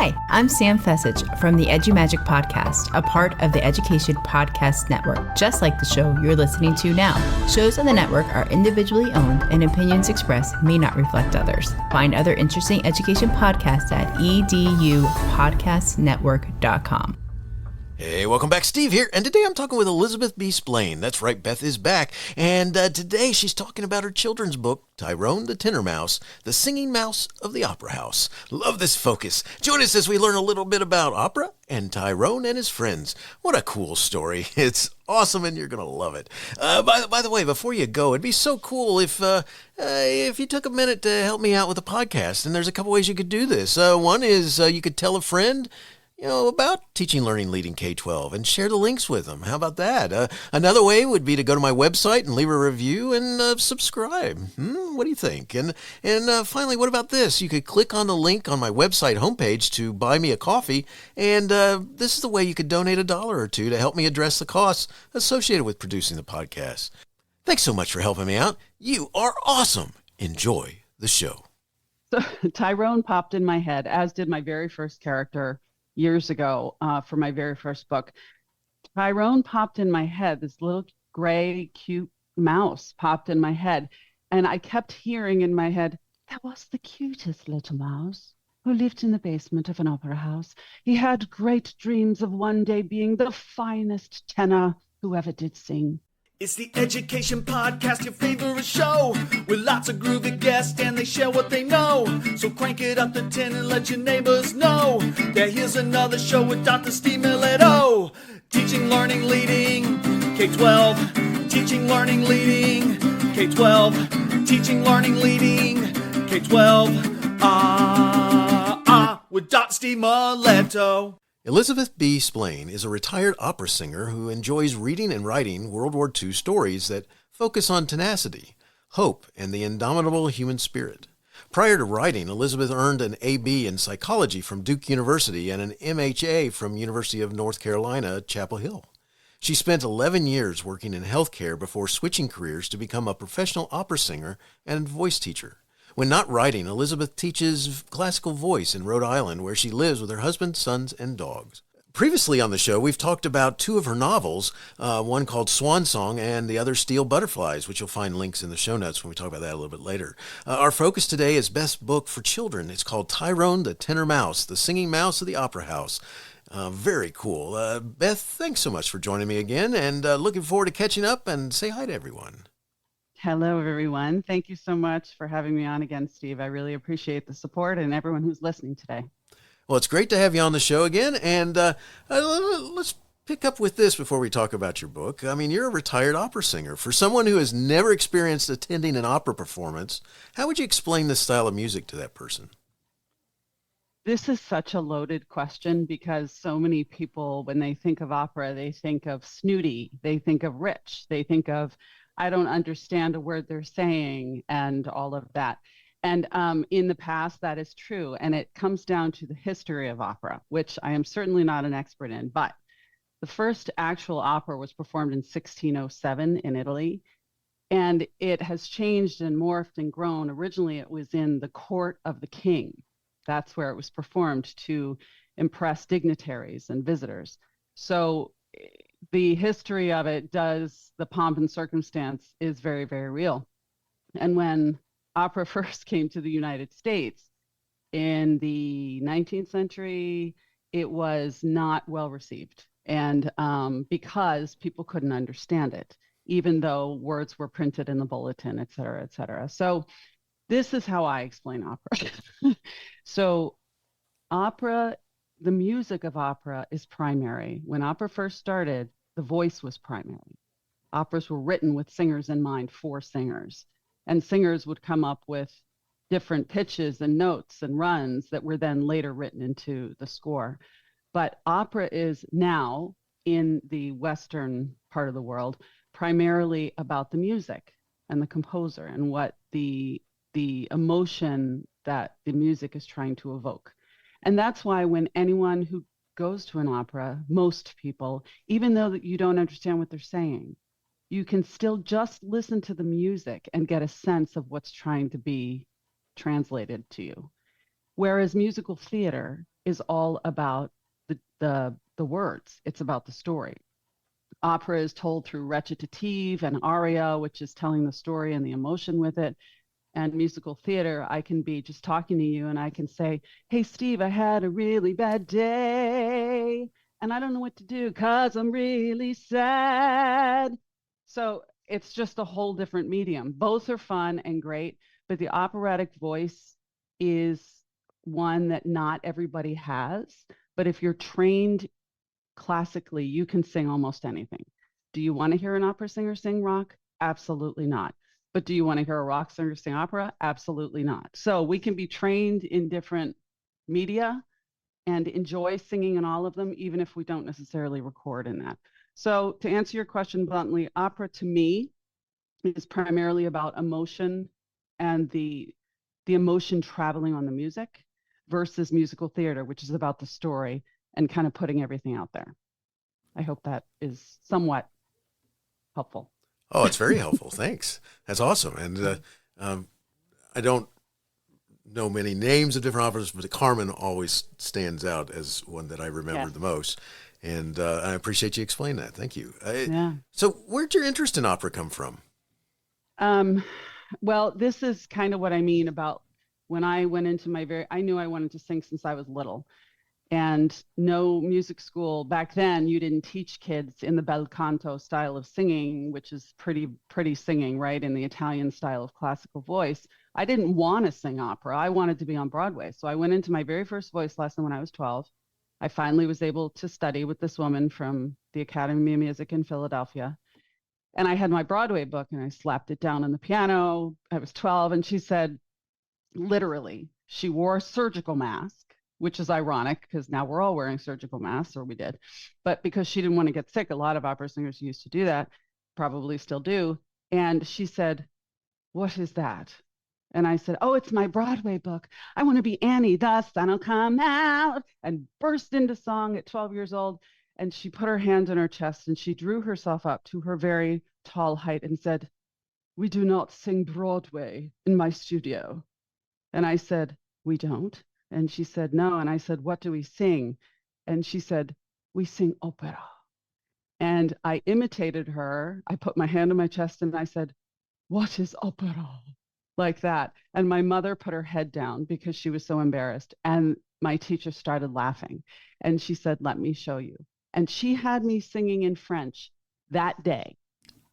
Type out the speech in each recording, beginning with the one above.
Hi, I'm Sam Fessich from the EduMagic Podcast, a part of the Education Podcast Network, just like the show you're listening to now. Shows on the network are individually owned and opinions expressed may not reflect others. Find other interesting education podcasts at edupodcastnetwork.com. Hey, welcome back. Steve here, and today I'm talking with Elizabeth B. Splaine. That's right, Beth is back, and today she's talking about her children's book, Tyrone the Tenor Mouse, the singing mouse of the opera house. Love this focus. Join us as we learn a little bit about opera and Tyrone and his friends. What a cool story. It's awesome, and you're going to love it. By the way, before you go, it'd be so cool if you took a minute to help me out with the podcast, and there's a couple ways you could do this. One is you could tell a friend about Teaching, Learning, Leading K-12 and share the links with them. How about that? Another way would be to go to my website and leave a review and subscribe. What do you think? And finally, what about this? You could click on the link on my website homepage to buy me a coffee, and this is the way you could donate $1 or $2 to help me address the costs associated with producing the podcast. Thanks so much for helping me out. You are awesome. Enjoy the show. So Tyrone popped in my head, as did my very first character years ago for my very first book. Tyrone popped in my head. This little gray, cute mouse popped in my head. And I kept hearing in my head, that was the cutest little mouse who lived in the basement of an opera house. He had great dreams of one day being the finest tenor who ever did sing. It's the Education Podcast, your favorite show, with lots of groovy guests and they share what they know. So crank it up to 10 and let your neighbors know that here's another show with Dr. Steve Milletto. Teaching, learning, leading K-12. Teaching, learning, leading K-12. Teaching, learning, leading K-12. With Dr. Steve Milletto. Elizabeth B. Splaine is a retired opera singer who enjoys reading and writing World War II stories that focus on tenacity, hope, and the indomitable human spirit. Prior to writing, Elizabeth earned an A.B. in psychology from Duke University and an M.H.A. from University of North Carolina, Chapel Hill. She spent 11 years working in healthcare before switching careers to become a professional opera singer and voice teacher. When not writing, Elizabeth teaches classical voice in Rhode Island, where she lives with her husband, sons, and dogs. Previously on the show, we've talked about two of her novels, one called Swan Song and the other Steel Butterflies, which you'll find links in the show notes when we talk about that a little bit later. Our focus today is Beth's book for children. It's called Tyrone the Tenor Mouse, the singing mouse of the opera house. Very cool. Beth, thanks so much for joining me again, and looking forward to catching up, and say hi to everyone. Hello, everyone. Thank you so much for having me on again, Steve. I really appreciate the support and everyone who's listening today. Well, it's great to have you on the show again. And let's pick up with this before we talk about your book. I mean, you're a retired opera singer. For someone who has never experienced attending an opera performance, how would you explain this style of music to that person? This is such a loaded question because so many people, when they think of opera, they think of snooty, they think of rich, they think of I don't understand a word they're saying and all of that. And in the past, that is true. And it comes down to the history of opera, which I am certainly not an expert in. But the first actual opera was performed in 1607 in Italy. And it has changed and morphed and grown. Originally, it was in the court of the king. That's where it was performed to impress dignitaries and visitors. So the history of it the pomp and circumstance is very, very real. And when opera first came to the United States in the 19th century, it was not well received. And because people couldn't understand it, even though words were printed in the bulletin, et cetera, et cetera. So this is how I explain opera. So opera, the music of opera is primary. When opera first started, the voice was primary. Operas were written with singers in mind for singers, and singers would come up with different pitches and notes and runs that were then later written into the score. But opera is now, in the Western part of the world, primarily about the music and the composer and what the emotion that the music is trying to evoke. And that's why when anyone who goes to an opera, most people, even though that you don't understand what they're saying, you can still just listen to the music and get a sense of what's trying to be translated to you. Whereas musical theater is all about the words. It's about the story. Opera is told through recitative and aria, which is telling the story and the emotion with it. And musical theater, I can be just talking to you and I can say, hey, Steve, I had a really bad day and I don't know what to do because I'm really sad. So it's just a whole different medium. Both are fun and great, but the operatic voice is one that not everybody has. But if you're trained classically, you can sing almost anything. Do you want to hear an opera singer sing rock? Absolutely not. But do you want to hear a rock singer sing opera? Absolutely not. So we can be trained in different media and enjoy singing in all of them, even if we don't necessarily record in that. So to answer your question bluntly, opera to me is primarily about emotion and the emotion traveling on the music versus musical theater, which is about the story and kind of putting everything out there. I hope that is somewhat helpful. Oh, it's very helpful. Thanks. That's awesome. And I don't know many names of different operas, but Carmen always stands out as one that I remember the most. And I appreciate you explaining that. Thank you. So where'd your interest in opera come from? Well, this is kind of what I mean about when I went into I knew I wanted to sing since I was little. And no music school back then, you didn't teach kids in the bel canto style of singing, which is pretty singing, right? In the Italian style of classical voice. I didn't want to sing opera. I wanted to be on Broadway. So I went into my very first voice lesson when I was 12. I finally was able to study with this woman from the Academy of Music in Philadelphia. And I had my Broadway book and I slapped it down on the piano. I was 12 and she said, literally, she wore a surgical mask, which is ironic because now we're all wearing surgical masks, or we did. But because she didn't want to get sick, a lot of opera singers used to do that, probably still do. And she said, what is that? And I said, oh, it's my Broadway book. I want to be Annie, the sun will come out, and burst into song at 12 years old. And she put her hand on her chest and she drew herself up to her very tall height and said, we do not sing Broadway in my studio. And I said, we don't? And she said, no. And I said, what do we sing? And she said, we sing opera. And I imitated her. I put my hand on my chest and I said, what is opera? Like that. And my mother put her head down because she was so embarrassed. And my teacher started laughing. And she said, let me show you. And she had me singing in French that day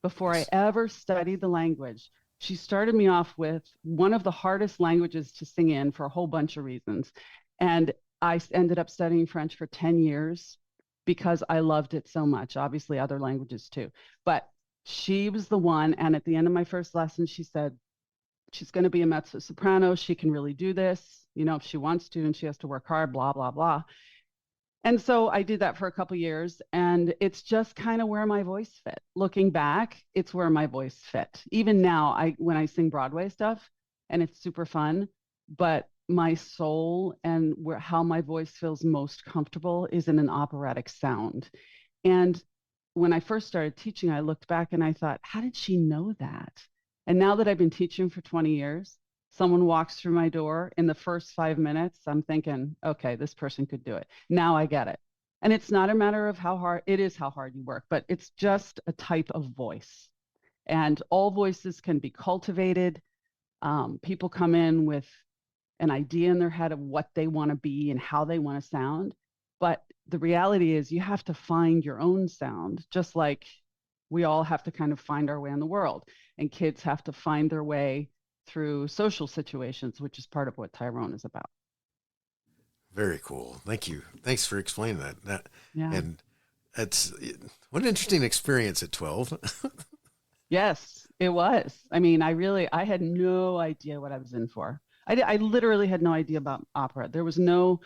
before I ever studied the language. She started me off with one of the hardest languages to sing in for a whole bunch of reasons. And I ended up studying French for 10 years because I loved it so much. Obviously, other languages too. But she was the one. And at the end of my first lesson, she said, she's going to be a mezzo soprano. She can really do this, if she wants to, and she has to work hard, blah, blah, blah. And so I did that for a couple of years, and it's just kind of where my voice fit. Looking back, it's where my voice fit. Even now, when I sing Broadway stuff, and it's super fun, but my soul and how my voice feels most comfortable is in an operatic sound. And when I first started teaching, I looked back and I thought, how did she know that? And now that I've been teaching for 20 years, someone walks through my door in the first 5 minutes, I'm thinking, okay, this person could do it. Now I get it. And it's not a matter of how hard you work, but it's just a type of voice. And all voices can be cultivated. People come in with an idea in their head of what they want to be and how they want to sound. But the reality is you have to find your own sound, just like we all have to kind of find our way in the world. And kids have to find their way through social situations, which is part of what Tyrone is about. Very cool. Thank you. Thanks for explaining that. Yeah. And what an interesting experience at 12. Yes, it was. I mean, I had no idea what I was in for. I literally had no idea about opera. There was no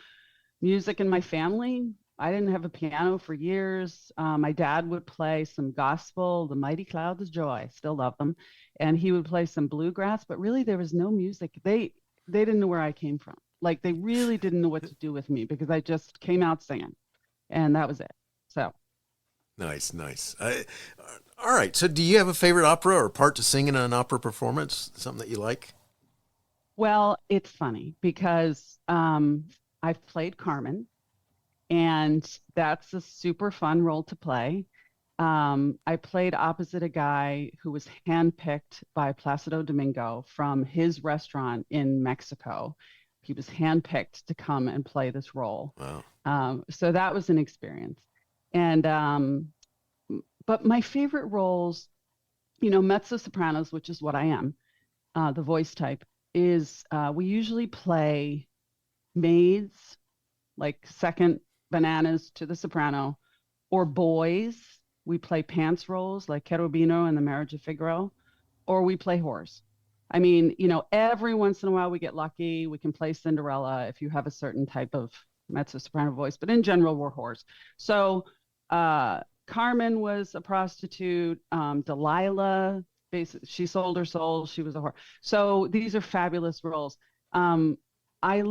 music in my family. I didn't have a piano for years. My dad would play some gospel, The Mighty Clouds of Joy, still love them. And he would play some bluegrass, but really there was no music. They didn't know where I came from. Like they really didn't know what to do with me because I just came out singing and that was it. So. Nice. All right. So do you have a favorite opera or part to sing in an opera performance? Something that you like? Well, it's funny because I've played Carmen, and that's a super fun role to play. I played opposite a guy who was handpicked by Placido Domingo from his restaurant in Mexico. He was handpicked to come and play this role. Wow. So that was an experience. And but my favorite roles, mezzo sopranos, which is what I am, the voice type, is we usually play maids, like second bananas to the soprano, or boys. We play pants roles like Cherubino in The Marriage of Figaro, or we play whores. I mean, every once in a while we get lucky. We can play Cinderella if you have a certain type of mezzo soprano voice, but in general, we're whores. So Carmen was a prostitute. Delilah, basically, she sold her soul. She was a whore. So these are fabulous roles. I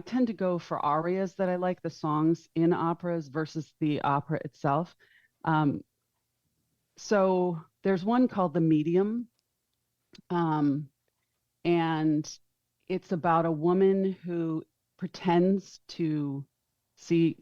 tend to go for arias that I like, the songs in operas versus the opera itself. So there's one called The Medium. And it's about a woman who pretends to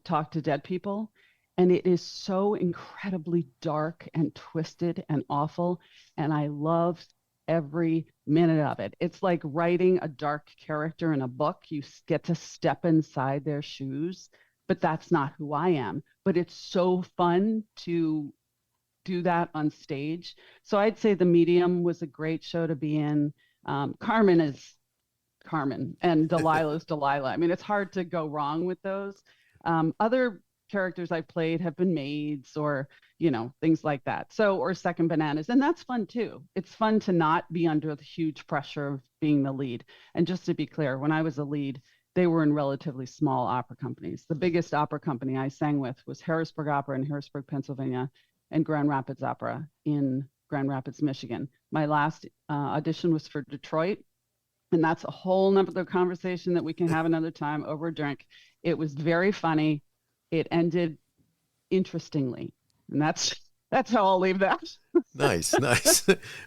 talk to dead people. And it is so incredibly dark and twisted and awful. And I love every minute of it. It's like writing a dark character in a book. You get to step inside their shoes, but that's not who I am. But it's so fun to do that on stage. So I'd say The Medium was a great show to be in. Carmen is Carmen, and Delilah is Delilah. I mean, it's hard to go wrong with those. Other characters I've played have been maids or, things like that. So, or second bananas. And that's fun too. It's fun to not be under the huge pressure of being the lead. And just to be clear, when I was a lead, they were in relatively small opera companies. The biggest opera company I sang with was Harrisburg Opera in Harrisburg, Pennsylvania, and Grand Rapids Opera in Grand Rapids, Michigan. My last audition was for Detroit. And that's a whole nother conversation that we can have another time over a drink. It was very funny. It ended interestingly. And that's how I'll leave that. Nice.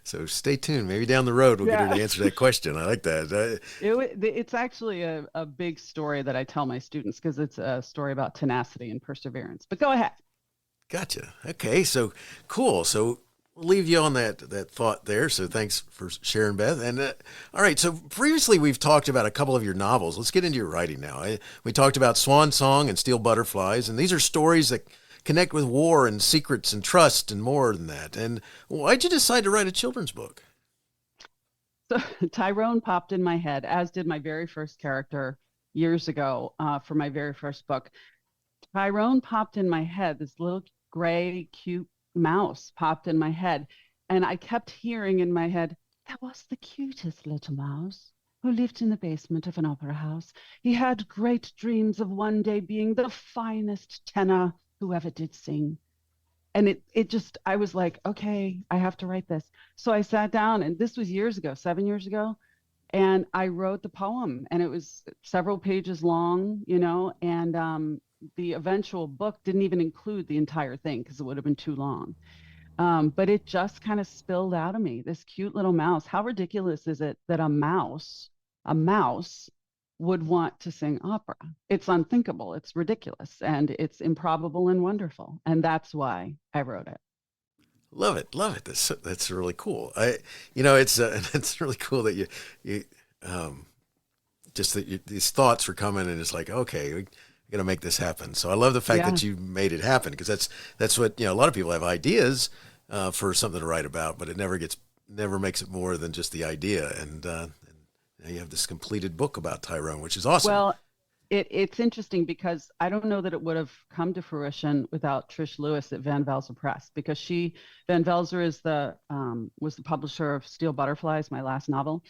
So stay tuned. Maybe down the road we'll get her to answer that question. I like that. It's actually a big story that I tell my students because it's a story about tenacity and perseverance. But go ahead. Gotcha. Okay, so cool. So we'll leave you on that thought there. So thanks for sharing, Beth. And all right, so previously we've talked about a couple of your novels. Let's get into your writing now. We talked about Swan Song and Steel Butterflies, and these are stories that connect with war and secrets and trust and more than that. And why'd you decide to write a children's book? So Tyrone popped in my head, as did my very first character years ago for my very first book. Tyrone popped in my head, this little gray, cute mouse popped in my head. And I kept hearing in my head, that was the cutest little mouse who lived in the basement of an opera house. He had great dreams of one day being the finest tenor who ever did sing. And I was like, okay, I have to write this. So I sat down, and this was years ago, 7 years ago. And I wrote the poem, and it was several pages long, and the eventual book didn't even include the entire thing because it would have been too long. But it just kind of spilled out of me, this cute little mouse. How ridiculous is it that a mouse would want to sing opera? It's unthinkable. It's ridiculous. And it's improbable and wonderful. And that's why I wrote it. Love it. That's really cool. It's really cool that you just that these thoughts were coming, and it's like, okay, we're gonna make this happen. So I love the fact that you made it happen, because that's what a lot of people have ideas for something to write about, but it never makes it more than just the idea. And now you have this completed book about Tyrone, which is awesome. Well, it's interesting because I don't know that it would have come to fruition without Trish Lewis at Van Velzer Press, because Van Velzer is was the publisher of Steel Butterflies, my last novel.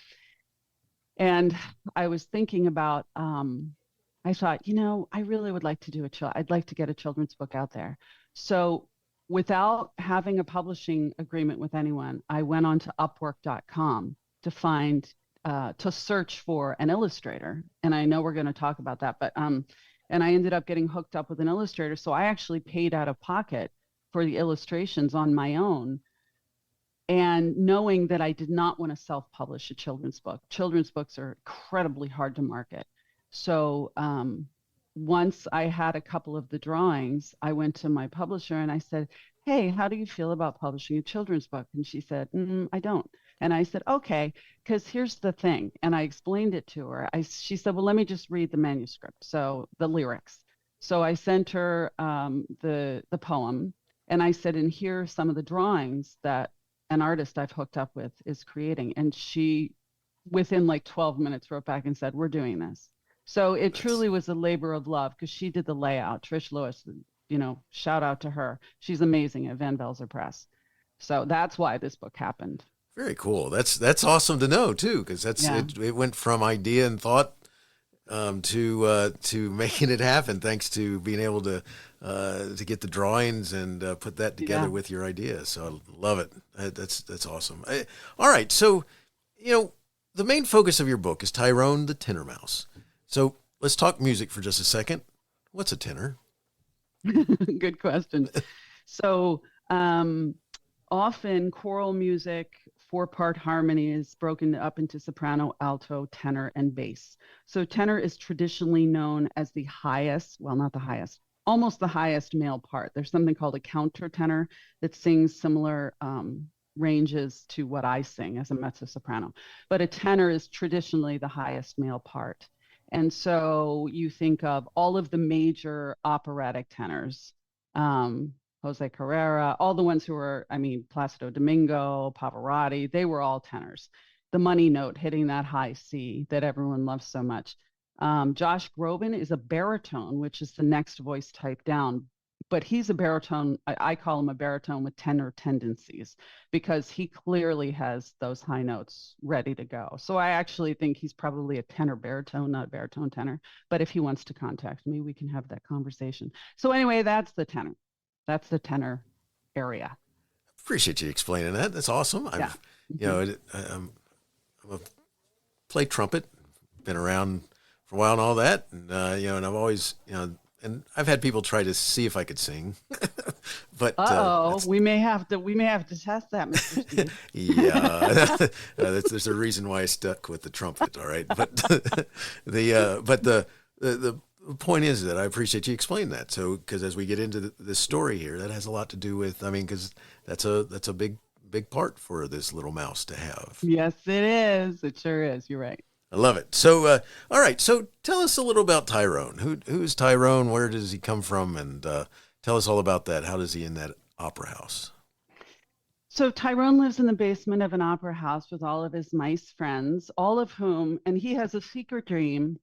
And I was thinking about, I thought, I really would like to do I'd like to get a children's book out there. So without having a publishing agreement with anyone, I went on to Upwork.com to search for an illustrator. And I know we're going to talk about that, but, and I ended up getting hooked up with an illustrator. So I actually paid out of pocket for the illustrations on my own. And knowing that I did not want to self-publish a children's book. Children's books are incredibly hard to market. So once I had a couple of the drawings, I went to my publisher and I said, hey, how do you feel about publishing a children's book? And she said, I don't. And I said, okay, because here's the thing. And I explained it to her. She said, well, let me just read the manuscript. So the lyrics. So I sent her the poem, and I said, and here are some of the drawings that an artist I've hooked up with is creating. And she, within like 12 minutes, wrote back and said, we're doing this. So it truly was a labor of love because she did the layout. Trish Lewis, shout out to her. She's amazing at Van Velzer Press. So that's why this book happened. Very cool. That's awesome to know too, because it went from idea and thought to making it happen, thanks to being able to get the drawings and put that together with your idea. So I love it. That's awesome. All right, so the main focus of your book is Tyrone the Tenor Mouse. So let's talk music for just a second. What's a tenor? Good question. So often choral music, 4-part harmony is broken up into soprano, alto, tenor, and bass. So tenor is traditionally known as the highest, well, not the highest, almost the highest male part. There's something called a countertenor that sings similar ranges to what I sing as a mezzo-soprano. But a tenor is traditionally the highest male part. And so you think of all of the major operatic tenors, Jose Carrera, all the ones who were, Placido Domingo, Pavarotti, they were all tenors. The money note hitting that high C that everyone loves so much. Josh Groban is a baritone, which is the next voice type down. But he's a baritone. I call him a baritone with tenor tendencies because he clearly has those high notes ready to go. So I actually think he's probably a tenor baritone, not a baritone tenor. But if he wants to contact me, we can have that conversation. So anyway, that's the tenor. That's the tenor area. Appreciate you explaining that. That's awesome. I've played trumpet, been around for a while and all that, and and I've always and I've had people try to see if I could sing, but we may have to test that, Mr. Steve. Yeah, there's a reason why I stuck with the trumpet. All right, but the point is that I appreciate you explaining that. So, because as we get into this story here, that has a lot to do with, because that's a big part for this little mouse to have. Yes, it is. It sure is. You're right. I love it. So, all right. So tell us a little about Tyrone. Who is Tyrone? Where does he come from? And tell us all about that. How does he in that opera house? So Tyrone lives in the basement of an opera house with all of his mice friends, all of whom, and he has a secret dream.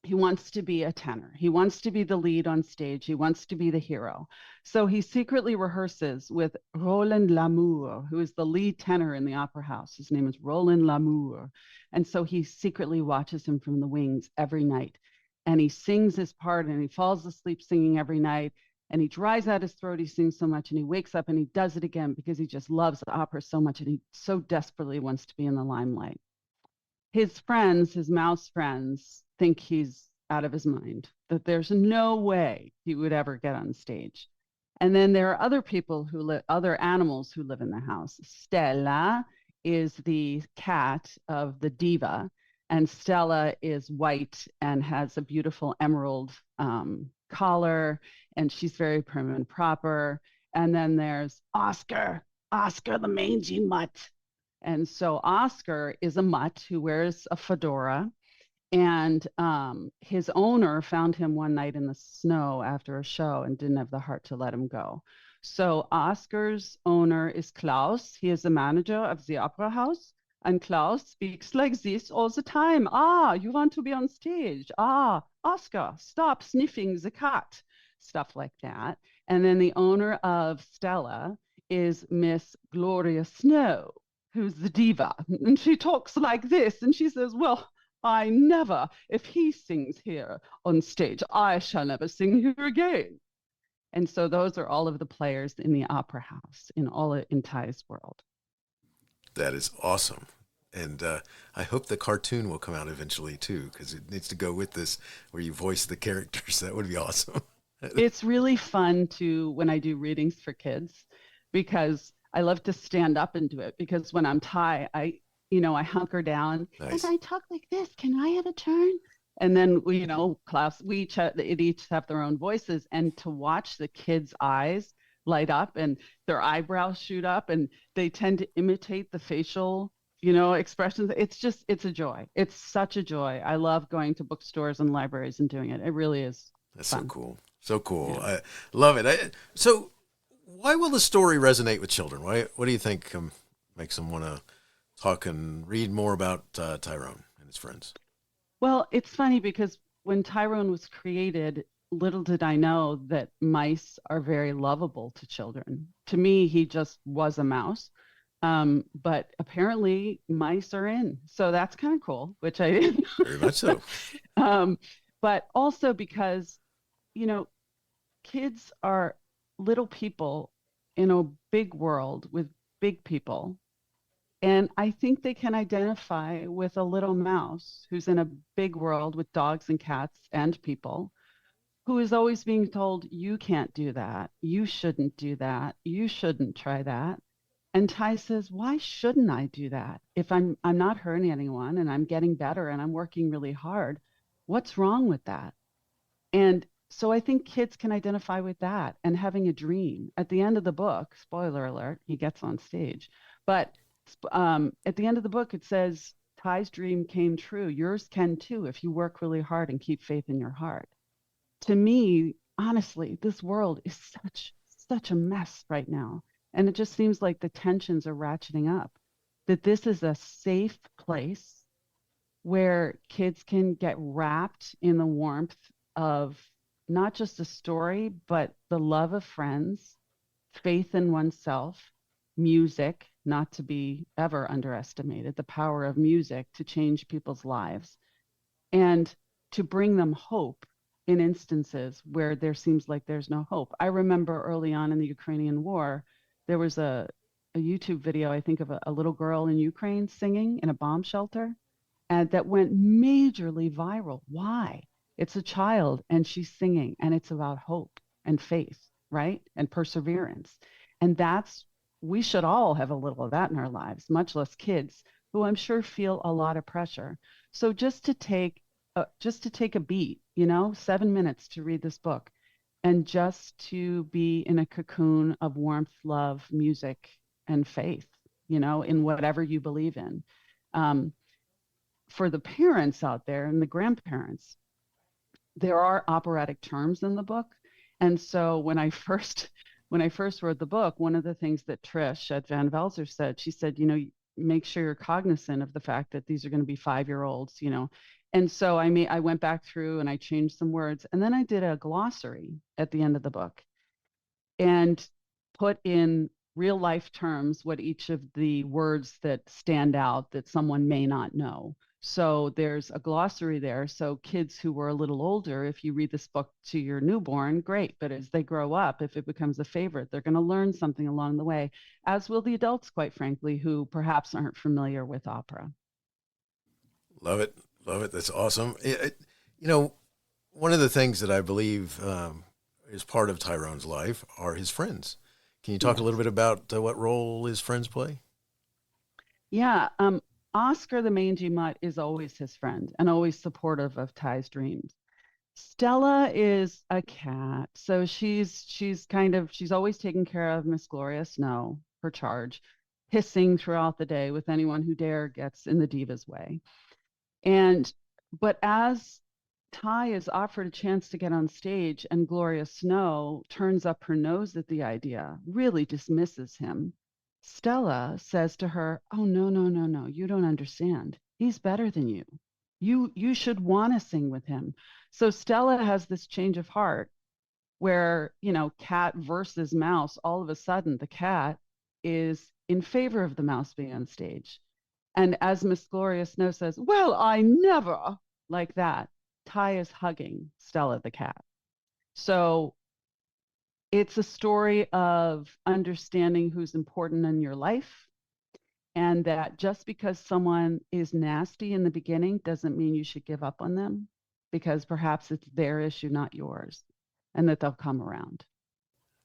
He wants to be a tenor. He wants to be the lead on stage. He wants to be the hero. So he secretly rehearses with Roland Lamour, who is the lead tenor in the opera house. His name is Roland Lamour. And so he secretly watches him from the wings every night. And he sings his part and he falls asleep singing every night. And he dries out his throat. He sings so much and he wakes up and he does it again because he just loves the opera so much and he so desperately wants to be in the limelight. His friends, his mouse friends, think he's out of his mind, that there's no way he would ever get on stage. And then there are other people other animals who live in the house. Stella is the cat of the diva, and Stella is white and has a beautiful emerald collar, and she's very prim and proper. And then there's Oscar the mangy mutt. And so Oscar is a mutt who wears a fedora. And his owner found him one night in the snow after a show and didn't have the heart to let him go. So Oscar's owner is Klaus. He is the manager of the opera house. And Klaus speaks like this all the time. You want to be on stage. Oscar, stop sniffing the cat. Stuff like that. And then the owner of Stella is Miss Gloria Snow, who's the diva. And she talks like this. And she says, well, I never, if he sings here on stage, I shall never sing here again. And so those are all of the players in the opera house in Ty's world. That is awesome. And I hope the cartoon will come out eventually too, because it needs to go with this where you voice the characters. That would be awesome. It's really fun when I do readings for kids, because I love to stand up and do it, because when I'm Ty, I hunker down. Nice. And I talk like this. Can I have a turn? And then class, it each have their own voices, and to watch the kids' eyes light up and their eyebrows shoot up, and they tend to imitate the facial, expressions. It's a joy. It's such a joy. I love going to bookstores and libraries and doing it. It really is. That's fun. so cool. So cool. Yeah. I love it. So why will the story resonate with children? What do you think makes them want to talk and read more about Tyrone and his friends? Well, it's funny because when Tyrone was created, little did I know that mice are very lovable to children. To me, he just was a mouse. But apparently mice are in. So that's kind of cool, which I didn't know. Very much so. But also because, kids are little people in a big world with big people. And I think they can identify with a little mouse who's in a big world with dogs and cats and people, who is always being told, you can't do that. You shouldn't do that. You shouldn't try that. And Ty says, why shouldn't I do that? If I'm not hurting anyone and I'm getting better and I'm working really hard, what's wrong with that? And so I think kids can identify with that and having a dream. At the end of the book, spoiler alert, he gets on stage. But at the end of the book, it says, Ty's dream came true. Yours can too if you work really hard and keep faith in your heart. To me, honestly, this world is such a mess right now. And it just seems like the tensions are ratcheting up, that this is a safe place where kids can get wrapped in the warmth of not just a story, but the love of friends, faith in oneself, music, not to be ever underestimated, the power of music to change people's lives, and to bring them hope in instances where there seems like there's no hope. I remember early on in the Ukrainian war, there was a YouTube video, I think, of a little girl in Ukraine singing in a bomb shelter, and that went majorly viral. Why? It's a child and she's singing, and it's about hope and faith, right? And perseverance. And we should all have a little of that in our lives, much less kids who I'm sure feel a lot of pressure. So just to take a beat, 7 minutes to read this book, and just to be in a cocoon of warmth, love, music, and faith, in whatever you believe in. For the parents out there and the grandparents, there are operatic terms in the book. And so when I first wrote the book, one of the things that Trish at Van Velzer said, she said, make sure you're cognizant of the fact that these are going to be 5-year-olds, And so I went back through and I changed some words, and then I did a glossary at the end of the book and put in real life terms what each of the words that stand out that someone may not know. So there's a glossary there. So kids who were a little older, if you read this book to your newborn, great. But as they grow up, if it becomes a favorite, they're going to learn something along the way, as will the adults, quite frankly, who perhaps aren't familiar with opera. Love it. Love it. That's awesome. One of the things that I believe is part of Tyrone's life are his friends. Can you talk a little bit about what role his friends play? Yeah. Oscar the mangy mutt is always his friend and always supportive of Ty's dreams. Stella is a cat. So she's always taking care of Miss Gloria Snow, her charge, hissing throughout the day with anyone who gets in the diva's way. But as Ty is offered a chance to get on stage and Gloria Snow turns up her nose at the idea, really dismisses him, Stella says to her, oh, no, you don't understand. He's better than you. You should want to sing with him. So Stella has this change of heart where, cat versus mouse, all of a sudden the cat is in favor of the mouse being on stage. And as Miss Gloria Snow says, well, I never, like that, Ty is hugging Stella the cat. So it's a story of understanding who's important in your life, and that just because someone is nasty in the beginning doesn't mean you should give up on them, because perhaps it's their issue, not yours, and that they'll come around.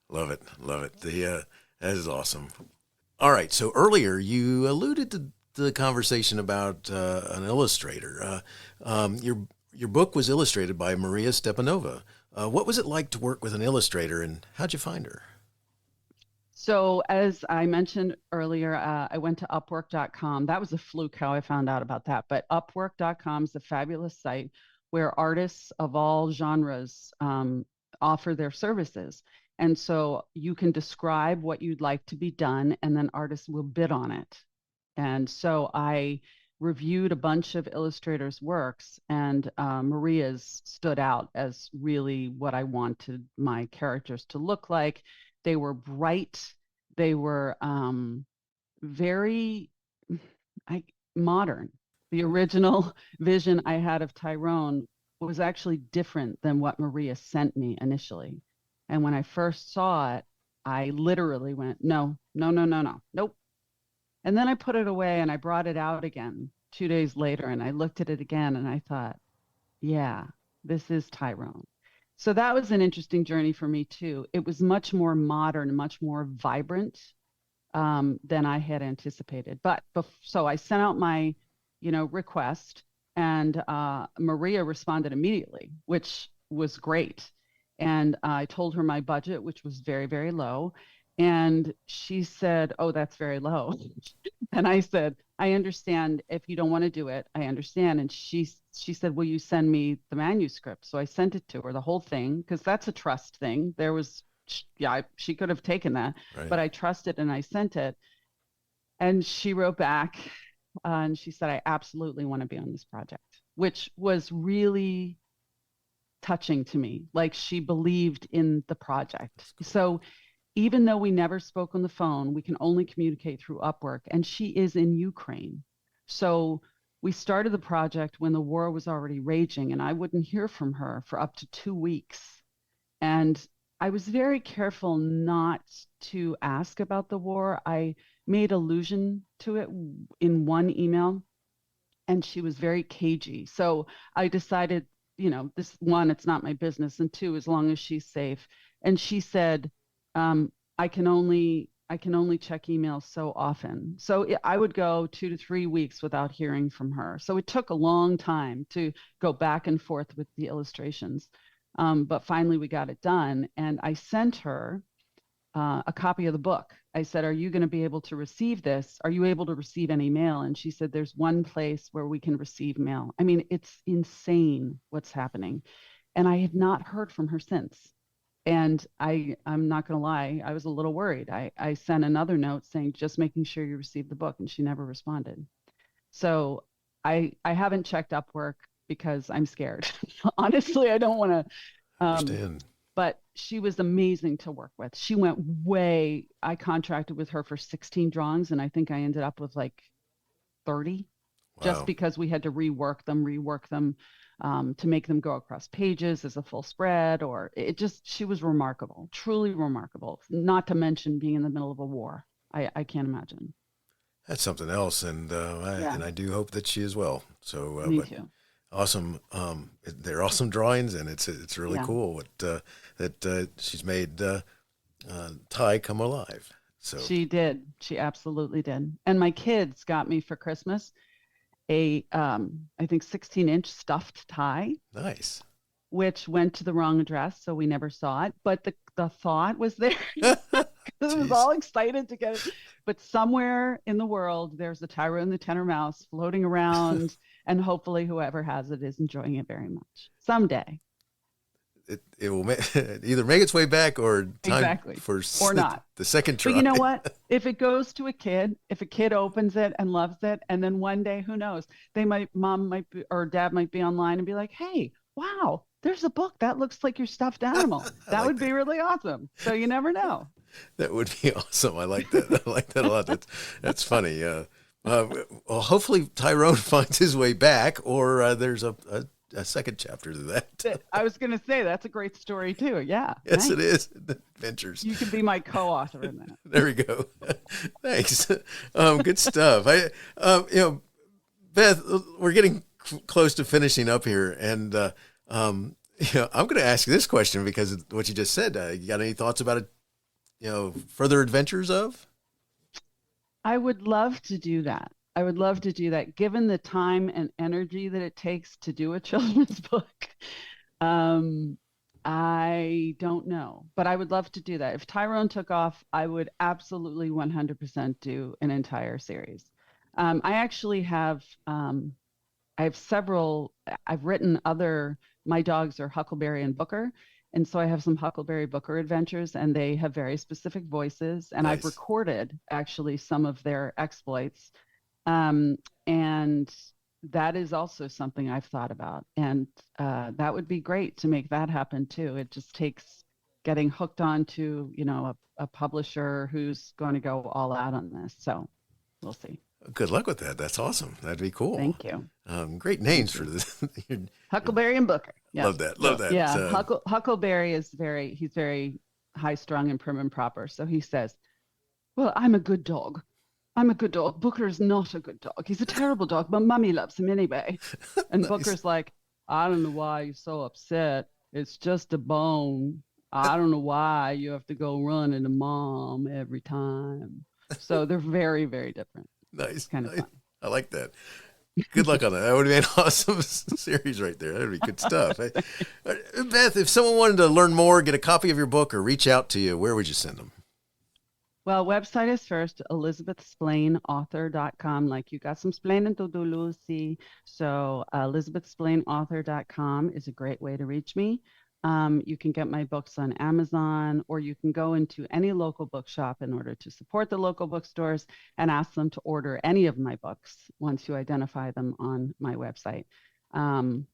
Love it. Love it. That is awesome. All right. So earlier you alluded to the conversation about an illustrator. Your your book was illustrated by Maria Stepanova. What was it like to work with an illustrator, and how'd you find her? So as I mentioned earlier, I went to Upwork.com. That was a fluke how I found out about that. But Upwork.com is a fabulous site where artists of all genres offer their services. And so you can describe what you'd like to be done, and then artists will bid on it. And so I reviewed a bunch of illustrators' works, and Maria's stood out as really what I wanted my characters to look like. They were bright. They were very modern. The original vision I had of Tyrone was actually different than what Maria sent me initially. And when I first saw it, I literally went, no, nope. And then I put it away and I brought it out again 2 days later, and I looked at it again and I thought, yeah, this is Tyrone. So that was an interesting journey for me too. It was much more modern, much more vibrant than I had anticipated. So I sent out my, request, and Maria responded immediately, which was great. And I told her my budget, which was very, very low. And she said, "Oh, that's very low." And I said, "I understand if you don't want to do it. I understand." And she said, "Will you send me the manuscript?" So I sent it to her, the whole thing, because that's a trust thing. She could have taken that, Right. but I trusted and I sent it. And she wrote back and she said, "I absolutely want to be on this project," which was really touching to me. Like, she believed in the project. So even though we never spoke on the phone, we can only communicate through Upwork, and she is in Ukraine. So we started the project when the war was already raging, and I wouldn't hear from her for up to 2 weeks. And I was very careful not to ask about the war. I made allusion to it in one email, and she was very cagey. So I decided, this, one, it's not my business, and two, as long as she's safe. And she said, I can only check emails so often. So I would go 2 to 3 weeks without hearing from her. So it took a long time to go back and forth with the illustrations. But finally we got it done. And I sent her a copy of the book. I said, "Are you going to be able to receive this? Are you able to receive any mail?" And she said, "There's one place where we can receive mail." I mean, it's insane what's happening. And I have not heard from her since. And I'm not going to lie, I was a little worried. I sent another note saying, "Just making sure you received the book," and she never responded. So I haven't checked Upwork because I'm scared. Honestly, I don't want to. Understand. But she was amazing to work with. She went I contracted with her for 16 drawings, and I think I ended up with like 30. Wow. Just because we had to rework them to make them go across pages as a full spread, or she was remarkable, truly remarkable, not to mention being in the middle of a war. I can't imagine. That's something else, and I do hope that she is well. So Me too. Awesome. They're awesome drawings, and it's really cool that she's made Ty come alive. So she did. She absolutely did. And my kids got me for Christmas a I think 16-inch stuffed tie. Nice. Which went to the wrong address, so we never saw it. But the thought was there. I was all excited to get it. But somewhere in the world, there's a Tyrone the Tenor Mouse floating around, and hopefully whoever has it is enjoying it very much. Someday. It will either make its way back or time exactly. for or not. The second try. But you know what? If it goes to a kid, if a kid opens it and loves it, and then one day, who knows, mom might be, or dad might be online and be like, "Hey, wow, there's a book that looks like your stuffed animal." That would be really awesome. So you never know. That would be awesome. I like that. I like that a lot. That's funny. Well, hopefully Tyrone finds his way back, or there's a second chapter to that. I was going to say, that's a great story too. Yeah. Yes, nice. It is. Adventures. You can be my co-author in that. There we go. Thanks. Good stuff. Beth, we're getting close to finishing up here, and I'm going to ask you this question because of what you just said. You got any thoughts about it? Further adventures of? I would love to do that. I would love to do that. Given the time and energy that it takes to do a children's book, I don't know, but I would love to do that. If Tyrone took off, I would absolutely 100% do an entire series. I actually have, I have several, I've written my dogs are Huckleberry and Booker. And so I have some Huckleberry Booker adventures, and they have very specific voices. And I've Nice. recorded actually some of their exploits. And that is also something I've thought about. And that would be great to make that happen too. It just takes getting hooked onto, a publisher who's going to go all out on this. So we'll see. Good luck with that. That's awesome. That'd be cool. Thank you. Great names for this. Huckleberry and Booker. Yes. Love that. Love that. Yeah. Huckleberry is he's very high strung and prim and proper. So he says, well, I'm a good dog. I'm a good dog. Booker is not a good dog. He's a terrible dog, but Mummy loves him anyway. And Nice. Booker's like, I don't know why you're so upset. It's just a bone. I don't know why you have to go running to Mom every time. So they're very, very different. Nice. Kind of Nice. fun. I like that. Good luck on that. That would be an awesome series right there. That would be good stuff. Beth, if someone wanted to learn more, get a copy of your book, or reach out to you, where would you send them? Well, website is first, ElizabethSplaineAuthor.com. Like you got some splaining to do, Lucy. So ElizabethSplaineAuthor.com is a great way to reach me. You can get my books on Amazon, or you can go into any local bookshop in order to support the local bookstores and ask them to order any of my books once you identify them on my website. And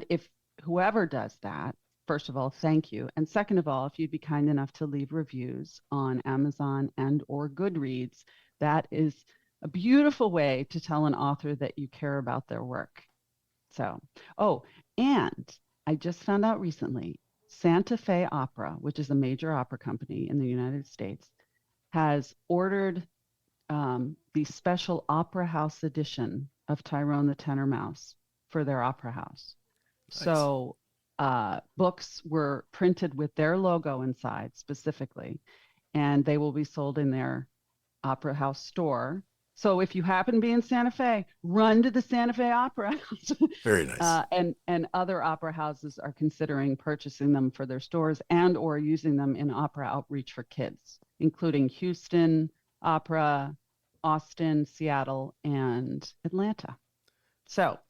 if whoever does that, first of all, thank you. And second of all, if you'd be kind enough to leave reviews on Amazon and or Goodreads, that is a beautiful way to tell an author that you care about their work. So, and I just found out recently, Santa Fe Opera, which is a major opera company in the United States, has ordered the special Opera House edition of Tyrone the Tenor Mouse for their opera house. Nice. So books were printed with their logo inside specifically, and they will be sold in their Opera House store. So if you happen to be in Santa Fe, run to the Santa Fe Opera House. Very nice. And other opera houses are considering purchasing them for their stores and or using them in opera outreach for kids, including Houston Opera, Austin, Seattle, and Atlanta. So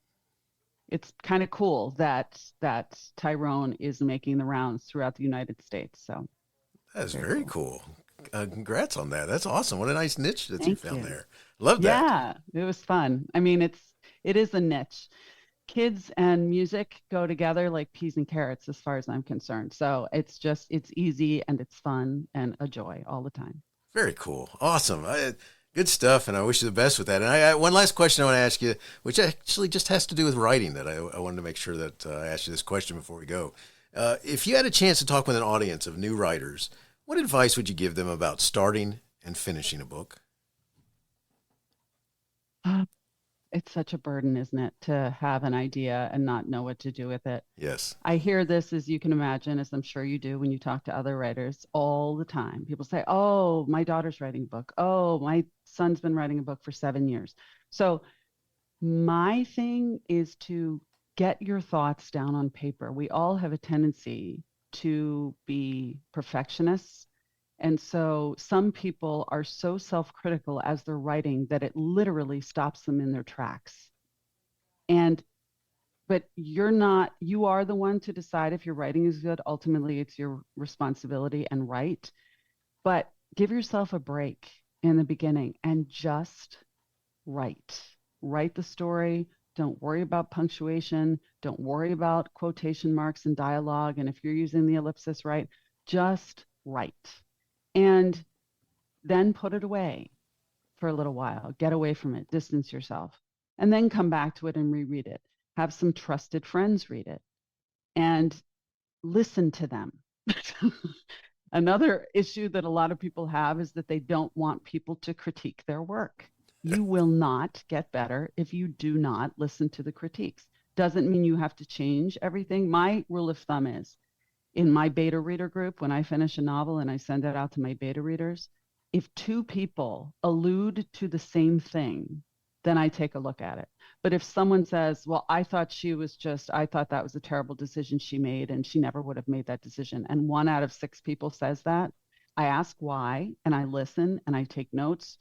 it's kind of cool that Tyrone is making the rounds throughout the United States. So That's very cool. Congrats on that. That's awesome. What a nice niche that you Thank found you. there. Love that. Yeah, it was fun. I mean, it is a niche. Kids and music go together like peas and carrots as far as I'm concerned. So it's easy and it's fun and a joy all the time. Very cool. Awesome. Good stuff, and I wish you the best with that. And I one last question I want to ask you, which actually just has to do with writing, that I wanted to make sure that I asked you this question before we go. If you had a chance to talk with an audience of new writers, what advice would you give them about starting and finishing a book? It's such a burden, isn't it, to have an idea and not know what to do with it. Yes. I hear this, as you can imagine, as I'm sure you do when you talk to other writers all the time. People say, oh, my daughter's writing a book. Oh, my son's been writing a book for 7 years. So my thing is to get your thoughts down on paper. We all have a tendency to be perfectionists. And so some people are so self-critical as they're writing that it literally stops them in their tracks. But you are the one to decide if your writing is good. Ultimately, it's your responsibility and right. But give yourself a break in the beginning and just write. Write the story. Don't worry about punctuation. Don't worry about quotation marks and dialogue. And if you're using the ellipsis, right, just write. And then put it away for a little while. Get away from it. Distance yourself. And then come back to it and reread it. Have some trusted friends read it. And listen to them. Another issue that a lot of people have is that they don't want people to critique their work. You will not get better if you do not listen to the critiques. Doesn't mean you have to change everything. My rule of thumb is, in my beta reader group, when I finish a novel and I send it out to my beta readers, if 2 people allude to the same thing then I take a look at it. But if someone says, well, I thought that was a terrible decision she made and she never would have made that decision, and 1 out of 6 people says that, I ask why, and I listen and I take notes,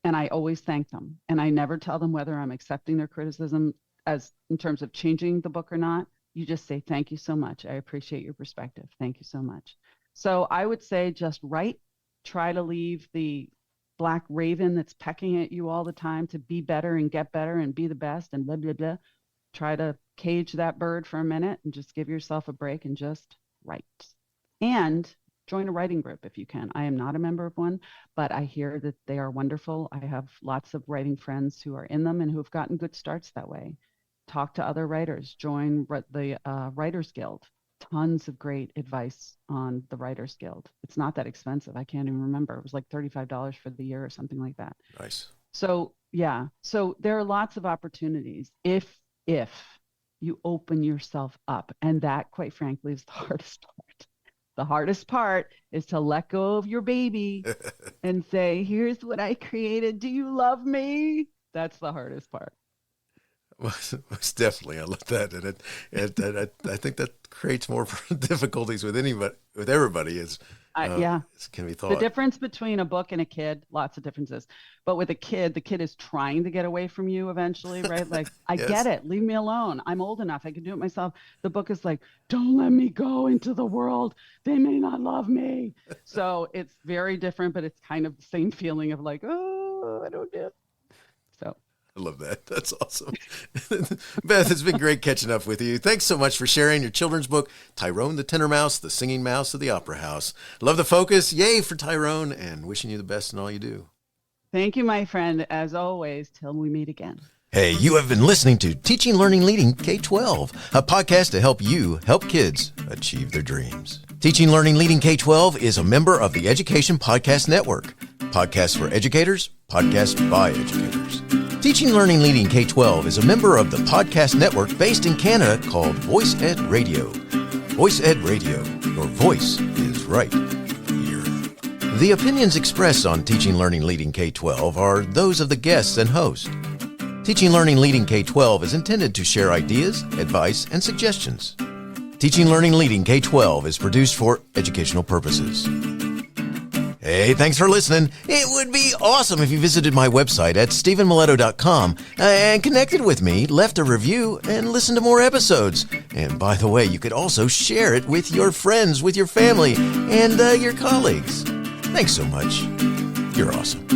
and I always thank them. And I never tell them whether I'm accepting their criticism as in terms of changing the book or not. You just say, thank you so much. I appreciate your perspective. Thank you so much. So I would say just write, try to leave the black raven that's pecking at you all the time to be better and get better and be the best and blah, blah, blah. Try to cage that bird for a minute and just give yourself a break and just write. And join a writing group if you can. I am not a member of one, but I hear that they are wonderful. I have lots of writing friends who are in them and who have gotten good starts that way. Talk to other writers, join the Writers Guild. Tons of great advice on the Writers Guild. It's not that expensive. I can't even remember. It was like $35 for the year or something like that. Nice. So yeah, so there are lots of opportunities if you open yourself up. And that, quite frankly, is the hardest part. The hardest part is to let go of your baby and say, here's what I created. Do you love me? That's the hardest part. Most definitely. I love that. And I think that creates more difficulties with everybody. Yeah. Can be thought. The difference between a book and a kid, lots of differences. But with a kid, the kid is trying to get away from you eventually, right? Like, I Yes. get it. Leave me alone. I'm old enough. I can do it myself. The book is like, don't let me go into the world. They may not love me. So it's very different, but it's kind of the same feeling of like, oh, I don't get it. So. I love that. That's awesome. Beth, it's been great catching up with you. Thanks so much for sharing your children's book, Tyrone the Tenor Mouse, the Singing Mouse of the Opera House. Love the focus. Yay for Tyrone, and wishing you the best in all you do. Thank you, my friend. As always, till we meet again. Hey, you have been listening to Teaching, Learning, Leading K-12, a podcast to help you help kids achieve their dreams. Teaching, Learning, Leading K-12 is a member of the Education Podcast Network. Podcasts for educators, podcasts by educators. Teaching, Learning, Leading K-12 is a member of the podcast network based in Canada called Voice Ed Radio. Voice Ed Radio, your voice is right here. The opinions expressed on Teaching, Learning, Leading K-12 are those of the guests and host. Teaching, Learning, Leading K-12 is intended to share ideas, advice, and suggestions. Teaching, Learning, Leading K-12 is produced for educational purposes. Hey, thanks for listening. It would be awesome if you visited my website at stephenmiletto.com and connected with me, left a review, and listened to more episodes. And by the way, you could also share it with your friends, with your family, and your colleagues. Thanks so much. You're awesome.